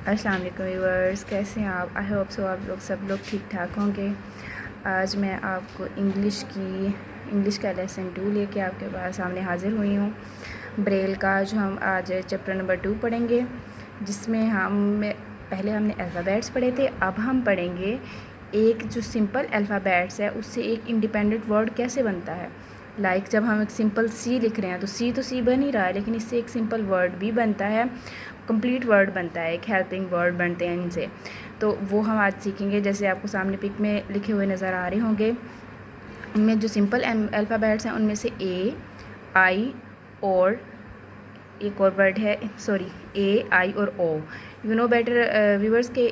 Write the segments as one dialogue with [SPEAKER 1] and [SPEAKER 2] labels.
[SPEAKER 1] अस्सलाम वालेकुम व्यूअर्स, कैसे हैं आप? आई होप सो आप लोग सब लोग ठीक ठाक होंगे। आज मैं आपको इंग्लिश का लेसन 2 लेके आपके पास सामने हाज़िर हुई हूँ। ब्रेल का जो हम आज चैप्टर नंबर 2 पढ़ेंगे, जिसमें पहले हमने अल्फ़ाबेट्स पढ़े थे। अब हम पढ़ेंगे एक जो सिंपल अल्फ़ाबेट्स है उससे एक इंडिपेंडेंट वर्ड कैसे बनता है। जब हम एक सिंपल सी लिख रहे हैं तो सी बन ही रहा है, लेकिन इससे एक सिंपल वर्ड भी बनता है, कंप्लीट वर्ड बनता है, एक हेल्पिंग वर्ड बनते हैं इनसे। तो वो हम आज सीखेंगे। जैसे आपको सामने पिक में लिखे हुए नज़र आ रहे होंगे, इनमें जो सिंपल अल्फ़ाबेट्स हैं उनमें से ए, आई और एक और वर्ड है, ए, आई और ओ। यू नो बेटर व्यूअर्स के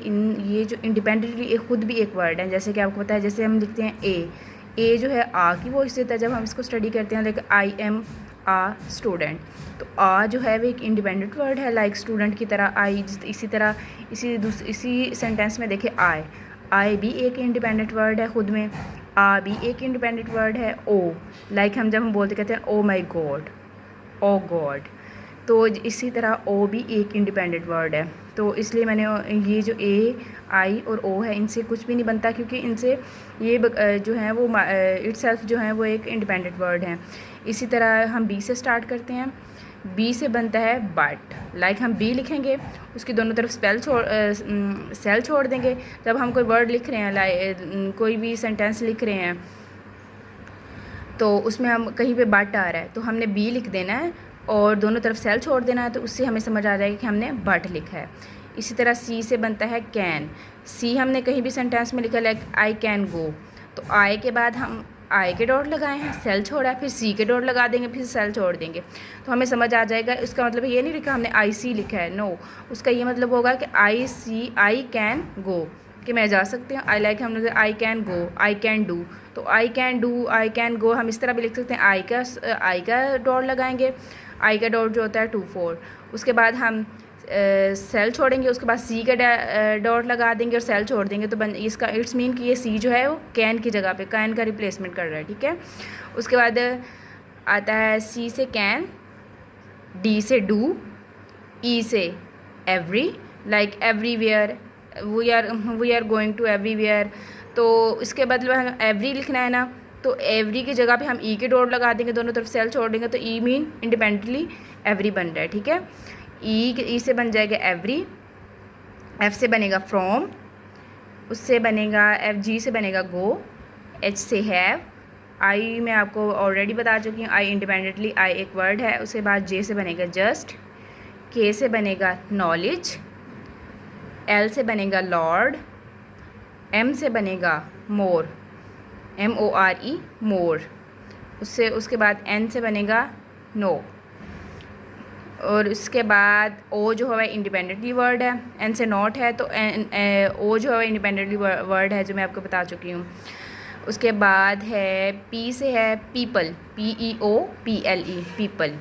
[SPEAKER 1] ये जो इंडिपेंडेंटली एक खुद भी एक वर्ड है। जैसे कि आपको पता है, जैसे हम लिखते हैं ए जो है आ की वॉइस देता है जब हम इसको स्टडी करते हैं, like I am a student. तो आ जो है वो एक इंडिपेंडेंट वर्ड है, लाइक स्टूडेंट की तरह आई। इसी तरह इसी सेंटेंस में देखे आई भी एक इंडिपेंडेंट वर्ड है खुद में, आ भी एक इंडिपेंडेंट वर्ड है। ओ लाइक जब हम बोलते कहते हैं ओ माई गॉड, ओ गॉड, तो इसी तरह ओ भी एक इंडिपेंडेंट वर्ड है। तो इसलिए मैंने ये जो ए, आई और ओ है इनसे कुछ भी नहीं बनता, क्योंकि इनसे ये जो है वो इटसेल्फ जो है वो एक इंडिपेंडेंट वर्ड है। इसी तरह हम बी से स्टार्ट करते हैं। बी से बनता है बट। लाइक हम बी लिखेंगे, उसकी दोनों तरफ सेल छोड़ देंगे। जब हम कोई वर्ड लिख रहे हैं, कोई भी सेंटेंस लिख रहे हैं, तो उसमें हम कहीं पे बट आ रहा है तो हमने बी लिख देना है और दोनों तरफ सेल छोड़ देना है, तो उससे हमें समझ आ जाएगा कि हमने बट लिखा है। इसी तरह सी से बनता है कैन। सी हमने कहीं भी सेंटेंस में लिखा, लाइक आई कैन गो, तो आई के बाद हम आई के डॉट लगाए हैं, सेल छोड़ा है, फिर सी के डॉट लगा देंगे, फिर सेल छोड़ देंगे, तो हमें समझ आ जाएगा। इसका मतलब ये नहीं लिखा हमने आई सी लिखा है, नो, उसका ये मतलब होगा कि आई कैन गो, कि मैं जा सकती हूँ। हम लोग I can go, I can do, तो I can do, I can go हम इस तरह भी लिख सकते हैं। आई का डॉट लगाएंगे, आई का डॉट जो होता है 2 4, उसके बाद हम सेल छोड़ेंगे, उसके बाद सी का डॉट लगा देंगे और सेल छोड़ देंगे, तो इसका इट्स मीन कि ये सी जो है वो कैन की जगह पे कैन का रिप्लेसमेंट कर रहा है, ठीक है। उसके बाद आता है सी से कैन, डी से डू, ई से every, like everywhere, we are going to everywhere. तो इसके बदले हमें एवरी लिखना है ना, तो एवरी की जगह पे हम ई के डॉट लगा देंगे, दोनों तरफ सेल छोड़ देंगे, तो ई मीन इंडिपेंडेंटली एवरी बन रहा है, ठीक है। ई से बन जाएगा एवरी, एफ से बनेगा फ्रॉम, उससे बनेगा जी से बनेगा गो, एच से हैव, आई मैं आपको ऑलरेडी बता चुकी हूँ, आई इंडिपेंडेंटली आई एक वर्ड है। उसके बाद जे से बनेगा जस्ट, के से बनेगा नॉलेज, एल से बनेगा लॉर्ड, एम से बनेगा मोर, MORE मोर, उसके बाद एन से बनेगा नो, और उसके बाद ओ जो है इंडिपेंडेंटली वर्ड है, एन से नॉट है, तो ओ जो है इंडिपेंडेंटली वर्ड है, जो मैं आपको बता चुकी हूँ। उसके बाद है पी से है पीपल, PEOPLE पीपल।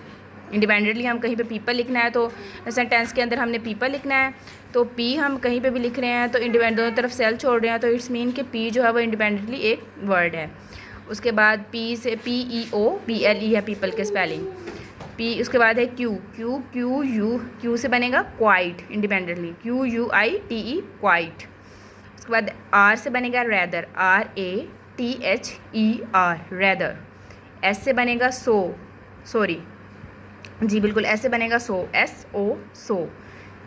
[SPEAKER 1] इंडिपेंडेंटली हम कहीं पे पीपल लिखना है तो सेंटेंस के अंदर हमने पीपल लिखना है, तो पी हम कहीं पे भी लिख रहे हैं तो दोनों तरफ सेल छोड़ रहे हैं, तो इट्स मीन कि पी जो है वो इंडिपेंडेंटली एक वर्ड है। उसके बाद पी से PEOPLE है पीपल के स्पेलिंग। पी उसके बाद है क्यू से बनेगा क्वाइट, इंडिपेंडेंटली QUITE क्वाइट। उसके बाद आर से बनेगा रेदर, RATHER रेदर। एस से बनेगा सॉरी, जी बिल्कुल, ऐसे बनेगा SO सो।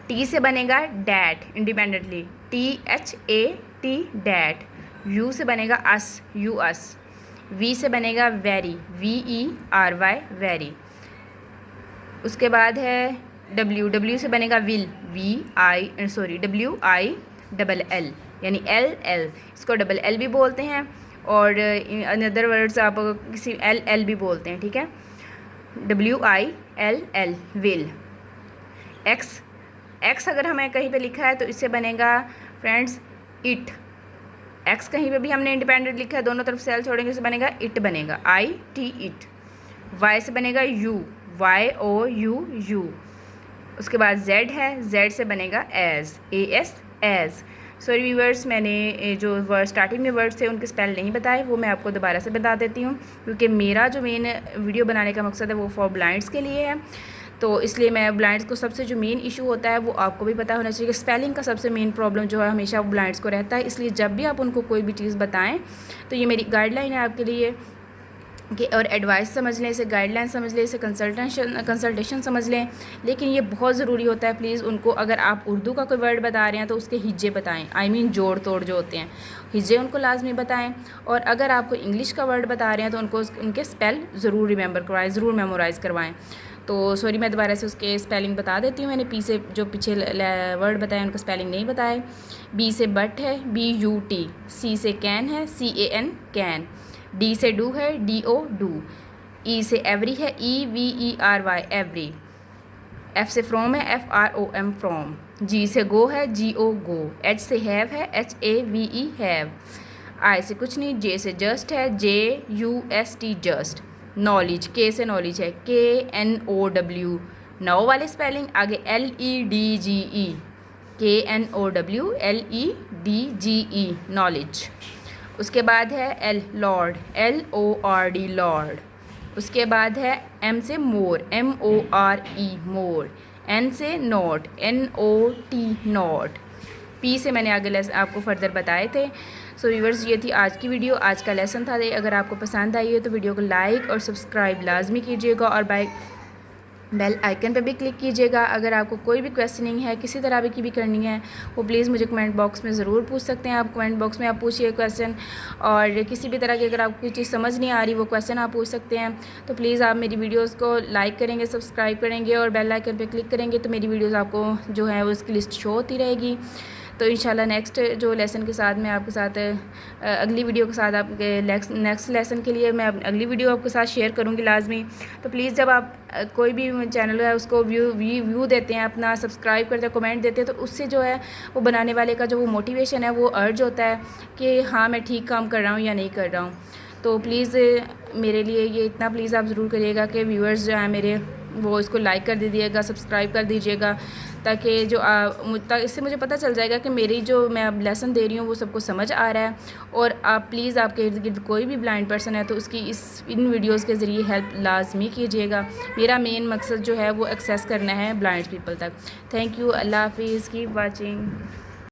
[SPEAKER 1] टी से बनेगा that, independently THAT that. You से बनेगा अस, US। वी से बनेगा वेरी, VERY वेरी। उसके बाद है डब्ल्यू से बनेगा विल, WILL, यानी LL, इसको LL भी बोलते हैं, और इन अदर वर्ड्स आप किसी LL भी बोलते हैं, ठीक है। WILL will. एक्स अगर हमें कहीं पे लिखा है तो इससे बनेगा फ्रेंड्स इट। एक्स कहीं पे भी हमने इंडिपेंडेंट लिखा है, दोनों तरफ सेल छोड़ेंगे, इससे बनेगा इट, बनेगा IT इट। वाई से बनेगा यू, YOU। उसके बाद जेड है, जेड से बनेगा AS, एज। सॉरी व्यूअर्स, मैंने जो वर्ड स्टार्टिंग में वर्ड्स थे उनके स्पेल नहीं बताए, वो मैं आपको दोबारा से बता देती हूँ, क्योंकि मेरा जो मेन वीडियो बनाने का मकसद है वो फॉर ब्लाइंड्स के लिए है। तो इसलिए मैं ब्लाइंड्स को सबसे जो मेन इशू होता है वो आपको भी पता होना चाहिए कि स्पेलिंग का सबसे मेन प्रॉब्लम जो है हमेशा ब्लाइंड्स को रहता है। इसलिए जब भी आप उनको कोई भी चीज़ बताएं तो ये मेरी गाइडलाइन है आपके लिए कि और एडवाइस समझ लें, इसे गाइडलाइन समझ लें, इसे कंसल्टेशन समझ लें। लेकिन ये बहुत ज़रूरी होता है, प्लीज़ उनको अगर आप उर्दू का कोई वर्ड बता रहे हैं तो उसके हिज्जे बताएं, आई मीन जोड़ तोड़ जो होते हैं हिज्जे उनको लाजमी बताएं। और अगर आपको इंग्लिश का वर्ड बता रहे हैं तो उनको उनके स्पेल ज़रूर रिमेंबर करवाएं, ज़रूर मेमोराइज़ करवाएं। तो सॉरी मैं दोबारा से उसके स्पेलिंग बता देती हूँ। मैंने पी से जो पीछे वर्ड बताए उनको स्पेलिंग नहीं बताए। बी से बट है, BUT। सी से कैन है, CAN कैन। डी से डू है, DO डू। ई से एवरी है, EVERY एवरी। एफ से फ्रॉम है, FROM फ्रॉम। जी से गो है, GO गो। एच से हैव है, HAVE हैव। आई से कुछ नहीं। जे से जस्ट है, JUST जस्ट। नॉलेज, के से नॉलेज है, KNOW। नौ वाली स्पेलिंग आगे LEDGE, KNOWLEDGE नॉलेज। उसके बाद है L लॉर्ड, LORD लॉर्ड। उसके बाद है M से मोर, MORE मोर। N से नोट, NOT नोट। P से मैंने आगे आपको फर्दर बताए थे। सो व्यूअर्स ये थी आज की वीडियो, आज का लेसन था। अगर आपको पसंद आई है तो वीडियो को लाइक और सब्सक्राइब लाजमी कीजिएगा और बेल आइकन पे भी क्लिक कीजिएगा। अगर आपको कोई भी क्वेश्चनिंग है किसी तरह की भी करनी है वो प्लीज़ मुझे कमेंट बॉक्स में ज़रूर पूछ सकते हैं। आप कमेंट बॉक्स में आप पूछिए क्वेश्चन, और किसी भी तरह की अगर आपको कोई चीज़ समझ नहीं आ रही वो क्वेश्चन आप पूछ सकते हैं। तो प्लीज़ आप मेरी वीडियोज़ को लाइक करेंगे, सब्सक्राइब करेंगे और बेल आइकन पर क्लिक करेंगे तो मेरी वीडियोज़ आपको जो है वो उसकी लिस्ट शो होती रहेगी। तो इंशाल्लाह नेक्स्ट जो लेसन के साथ मैं आपके साथ अगली वीडियो के साथ आपके नेक्स्ट लेसन के लिए मैं अगली वीडियो आपके साथ शेयर करूँगी लाजमी। तो प्लीज़ जब आप कोई भी चैनल है उसको व्यू देते हैं, अपना सब्सक्राइब करते हैं, कमेंट देते हैं, तो उससे जो है वो बनाने वाले का जो वो मोटिवेशन है वो अर्ज होता है कि हाँ मैं ठीक काम कर रहा हूँ या नहीं कर रहा हूँ। तो प्लीज़ मेरे लिए ये इतना प्लीज़ आप ज़रूर करिएगा कि व्यूअर्स जो हैं मेरे वो इसको लाइक कर दीजिएगा, सब्सक्राइब कर दीजिएगा, ताकि जो इससे मुझे पता चल जाएगा कि मेरी जो मैं अब लेसन दे रही हूँ वो सबको समझ आ रहा है। और आप प्लीज़ आपके इर्द गिर्द कोई भी ब्लाइंड पर्सन है तो उसकी इन वीडियोज़ के ज़रिए हेल्प लाजमी कीजिएगा। मेरा मेन मकसद जो है वो एक्सेस करना है ब्लाइंड पीपल तक। थैंक यू, अल्लाह हाफिज़, कीप वाचिंग।